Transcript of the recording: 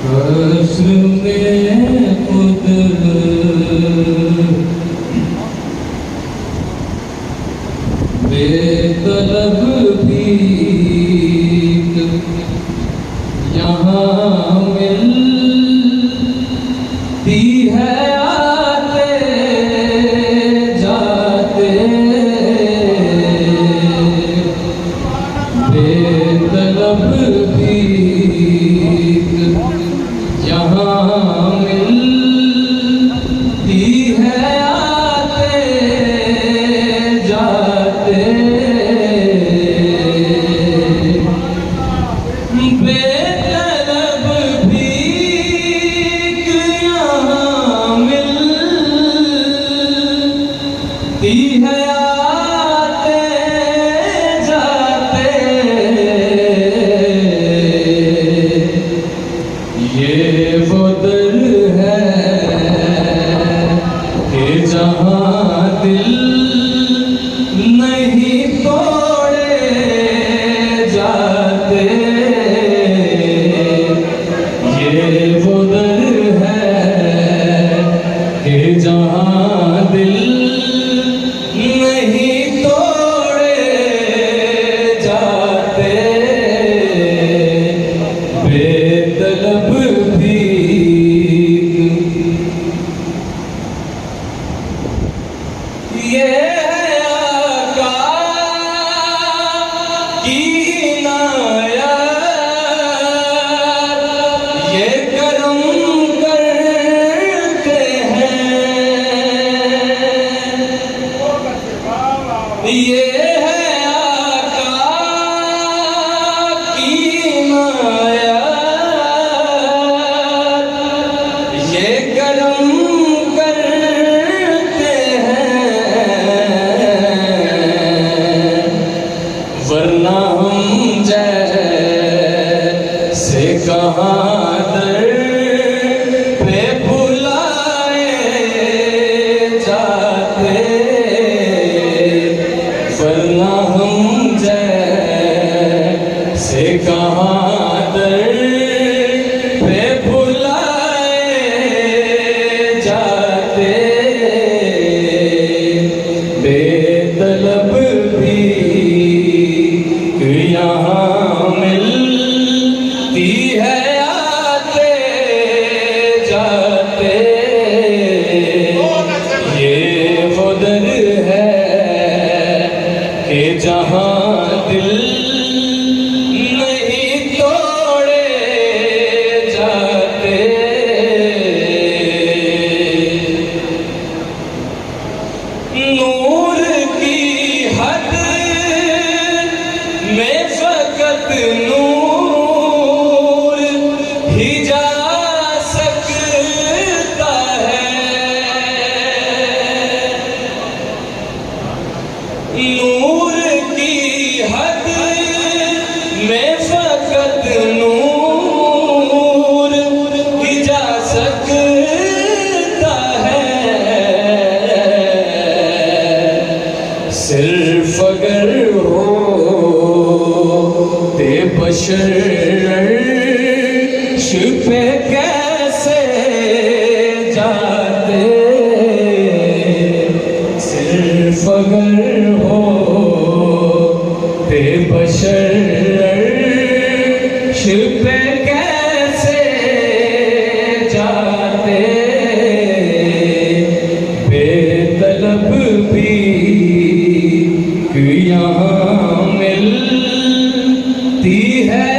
हश्र में खुद बेतलब भीख यहाँ मिलती है आते जाते। बेतलब भीख यहाँ मिलती है आते जाते। बेतलब भीख यहाँ मिलती है आते जाते। ये वो दर है कि जहाँ दिल नहीं तोड़े जाते। ये वो दर है कि जहाँ दिल नहीं तोड़े जाते। बेतलब भीख ये है आका की इनायत, ये करम करते हैं। ये है आका की इनायत, ये करम करते हैं। वरना हम जैसे कहाँ दर पे बुलाए जाते। वरना हम जैसे कहाँ दर पे बुलाए जाते। बेतलब भीख यहाँ मिलती है आते जाते। ये वो दर है कि जहाँ दिल नहीं तोड़े जाते। नूर की हद में फकत नूर ही जा सकता है। नूर की हद में फकत नूर ही जा सकता है। सिर्फ अगर हो ते बशर पे कैसे जाते। सिर्फ अगर हो ते बशर पे कैसे जाते। बेतलब भीख यहाँ मिलती है